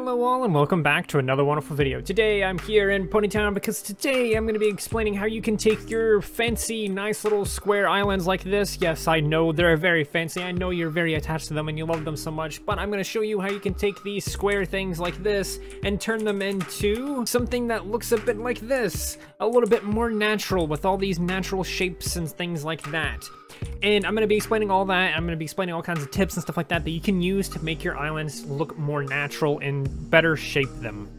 Hello all and welcome back to another wonderful video. Today I'm here in Ponytown because today I'm going to be explaining how you can take your fancy, nice little square islands like this. Yes, I know they're very fancy. I know you're very attached to them and you love them so much, but I'm going to show you how you can take these square things like this and turn them into something that looks a bit like this. A little bit more natural with all these natural shapes and things like that. And I'm going to be explaining all that. I'm going to be explaining all kinds of tips and stuff like that that you can use to make your islands look more natural and better shape them.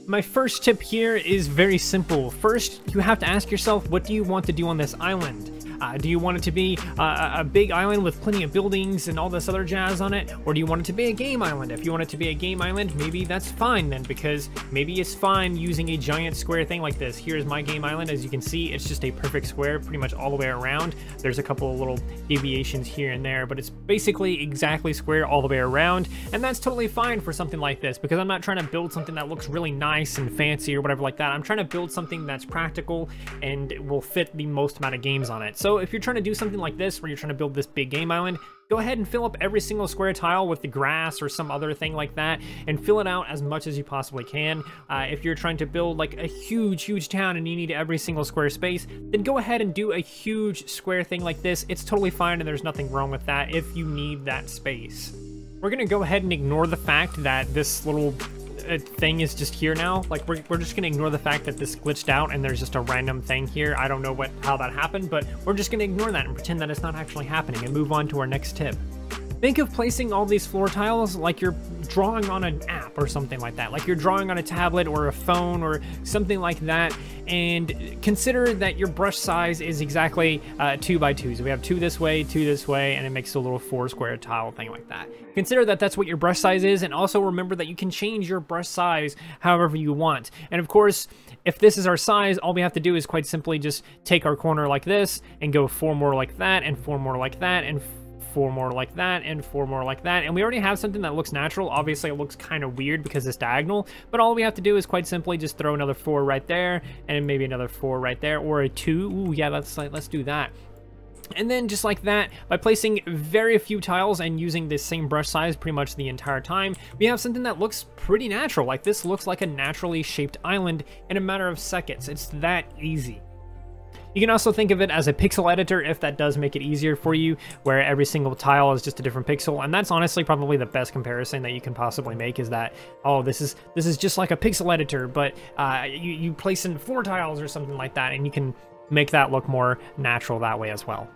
My first tip here is very simple. First, you have to ask yourself, what do you want to do on this island? Do you want it to be a big island with plenty of buildings and all this other jazz on it? Or do you want it to be a game island? If you want it to be a game island, maybe that's fine then, because maybe it's fine using a giant square thing like this. Here's my game island. As you can see, it's just a perfect square pretty much all the way around. There's a couple of little deviations here and there, but it's basically exactly square all the way around. And that's totally fine for something like this, because I'm not trying to build something that looks really nice and fancy or whatever like that. I'm trying to build something that's practical and will fit the most amount of games on it. So if you're trying to do something like this, where you're trying to build this big game island, go ahead and fill up every single square tile with the grass or some other thing like that, and fill it out as much as you possibly can. If you're trying to build like a huge town and you need every single square space, then go ahead and do a huge square thing like this. It's totally fine and there's nothing wrong with that if you need that space. We're gonna go ahead and ignore the fact that this little thing is just here now. Like we're just gonna ignore the fact that this glitched out and there's just a random thing here. I don't know how that happened, but we're just gonna ignore that and pretend that it's not actually happening and move on to our next tip. Think of placing all these floor tiles like you're drawing on an app or something like that, like you're drawing on a tablet or a phone or something like that, and consider that your brush size is exactly 2 by 2. So we have 2 this way, and it makes a little 4 square tile thing like that. Consider that that's what your brush size is, and also remember that you can change your brush size however you want. And of course, if this is our size, all we have to do is quite simply just take our corner like this and go 4 more like that, and 4 more like that, and 4 more like that, and 4 more like that, and we already have something that looks natural. Obviously it looks kind of weird because it's diagonal, but all we have to do is quite simply just throw another 4 right there, and maybe another 4 right there, or a 2. Ooh, yeah, let's do that. And then just like that, by placing very few tiles and using the same brush size pretty much the entire time, we have something that looks pretty natural. Like this looks like a naturally shaped island in a matter of seconds. It's that easy. You can also think of it as a pixel editor if that does make it easier for you, where every single tile is just a different pixel. And that's honestly probably the best comparison that you can possibly make, is that, oh, this is just like a pixel editor, but you place in 4 tiles or something like that, and you can make that look more natural that way as well.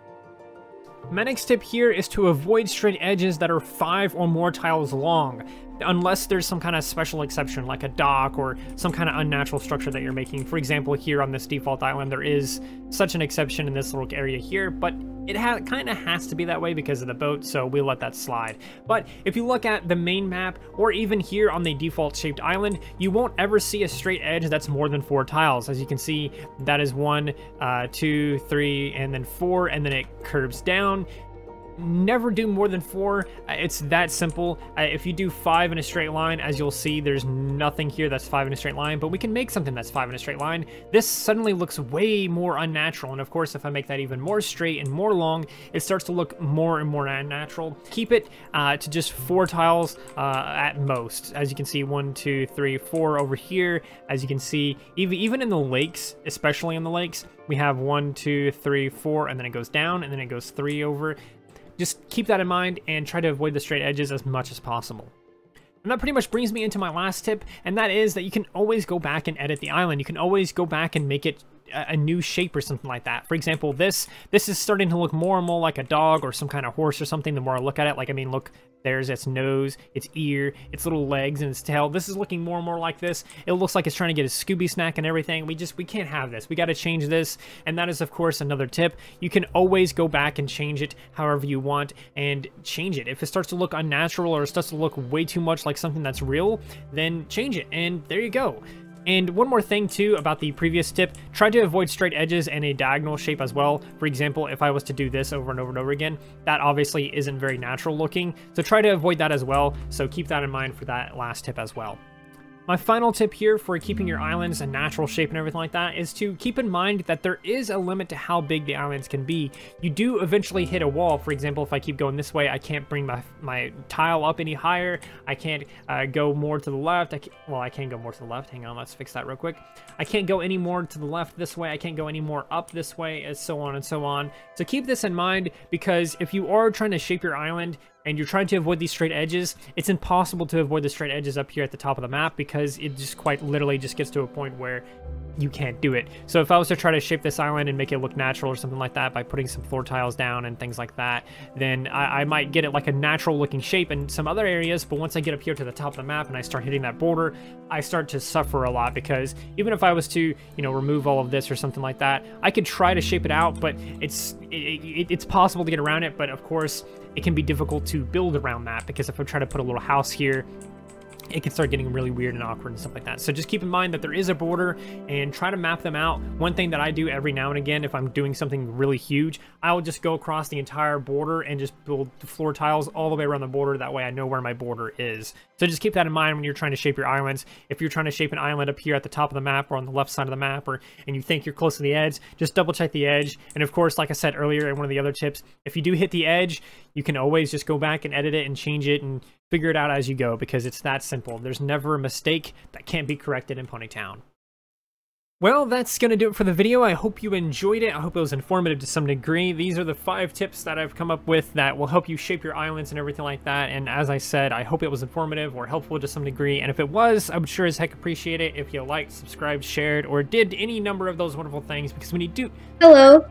My next tip here is to avoid straight edges that are 5 or more tiles long, unless there's some kind of special exception, like a dock or some kind of unnatural structure that you're making. For example, here on this default island, there is such an exception in this little area here, but it kind of has to be that way because of the boat, so we'll let that slide. But if you look at the main map, or even here on the default shaped island, you won't ever see a straight edge that's more than 4 tiles. As you can see, that is 1, 2, 3, and then 4, and then it curves down. Never do more than 4. It's that simple. If you do 5 in a straight line, as you'll see, there's nothing here that's 5 in a straight line, but we can make something that's 5 in a straight line. This suddenly looks way more unnatural, and of course, if I make that even more straight and more long, it starts to look more and more unnatural. Keep it to just 4 tiles at most. As you can see, 1, 2, 3, 4 over here. As you can see, even in the lakes, especially in the lakes, we have 1, 2, 3, 4, and then it goes down, and then it goes 3 over. Just keep that in mind and try to avoid the straight edges as much as possible. And that pretty much brings me into my last tip, and that is that you can always go back and edit the island. You can always go back and make it a new shape or something like that. For example, this is starting to look more and more like a dog or some kind of horse or something the more I look at it. Like, I mean, look, there's its nose, its ear, its little legs, and its tail. This is looking more and more like this. It looks like it's trying to get a Scooby snack and everything. We can't have this. We got to change this. And that is, of course, another tip. You can always go back and change it however you want, and change it. If it starts to look unnatural or it starts to look way too much like something that's real, then change it. And there you go. And one more thing too about the previous tip, try to avoid straight edges and a diagonal shape as well. For example, if I was to do this over and over and over again, that obviously isn't very natural looking. So try to avoid that as well. So keep that in mind for that last tip as well. My final tip here for keeping your islands a natural shape and everything like that is to keep in mind that there is a limit to how big the islands can be. You do eventually hit a wall. For example, if I keep going this way, I can't bring my tile up any higher. I can't go more to the left. Well, I can go more to the left. Hang on, let's fix that real quick. I can't go any more to the left this way. I can't go any more up this way, and so on and so on. So keep this in mind, because if you are trying to shape your island and you're trying to avoid these straight edges, it's impossible to avoid the straight edges up here at the top of the map, because it just quite literally just gets to a point where you can't do it. So if I was to try to shape this island and make it look natural or something like that by putting some floor tiles down and things like that, then I might get it like a natural looking shape in some other areas, but once I get up here to the top of the map and I start hitting that border, I start to suffer a lot, because even if I was to, you know, remove all of this or something like that, I could try to shape it out, but it's possible to get around it, but of course it can be difficult to build around that, because if I try to put a little house here, it can start getting really weird and awkward and stuff like that. So just keep in mind that there is a border, and try to map them out. One thing that I do every now and again, if I'm doing something really huge, I'll just go across the entire border and just build the floor tiles all the way around the border. That way I know where my border is. So just keep that in mind when you're trying to shape your islands. If you're trying to shape an island up here at the top of the map or on the left side of the map, and you think you're close to the edge, just double check the edge. And of course, like I said earlier in one of the other tips, if you do hit the edge, you can always just go back and edit it and change it and figure it out as you go, because it's that simple. There's never a mistake that can't be corrected in Ponytown. Well, that's going to do it for the video. I hope you enjoyed it. I hope it was informative to some degree. These are the 5 tips that I've come up with that will help you shape your islands and everything like that. And as I said, I hope it was informative or helpful to some degree. And if it was, I would sure as heck appreciate it if you liked, subscribed, shared, or did any number of those wonderful things, because when you do... Hello.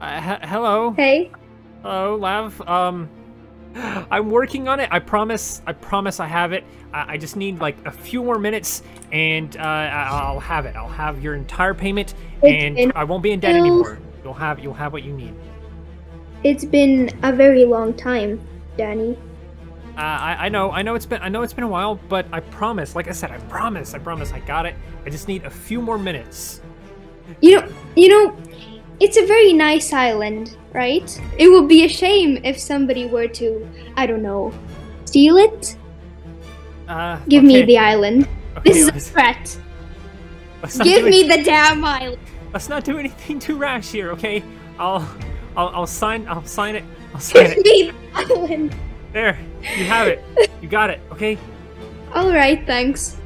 Hello. Hey. Hello, Lav. I'm working on it. I promise I have it. I just need like a few more minutes, and I'll have it. I'll have your entire payment, and I won't be in debt anymore. You'll have what you need. It's been a very long time, Danny. I know it's been a while, but I promise, like I said, I promise I got it. I just need a few more minutes. You know, it's a very nice island, right? It would be a shame if somebody were to, I don't know, steal it? Give me the island. Okay, this is a threat. Give me the damn island. Let's not do anything too rash here, okay? I'll sign it. I'll sign it. Give me the island. There, you have it. You got it, okay? Alright, thanks.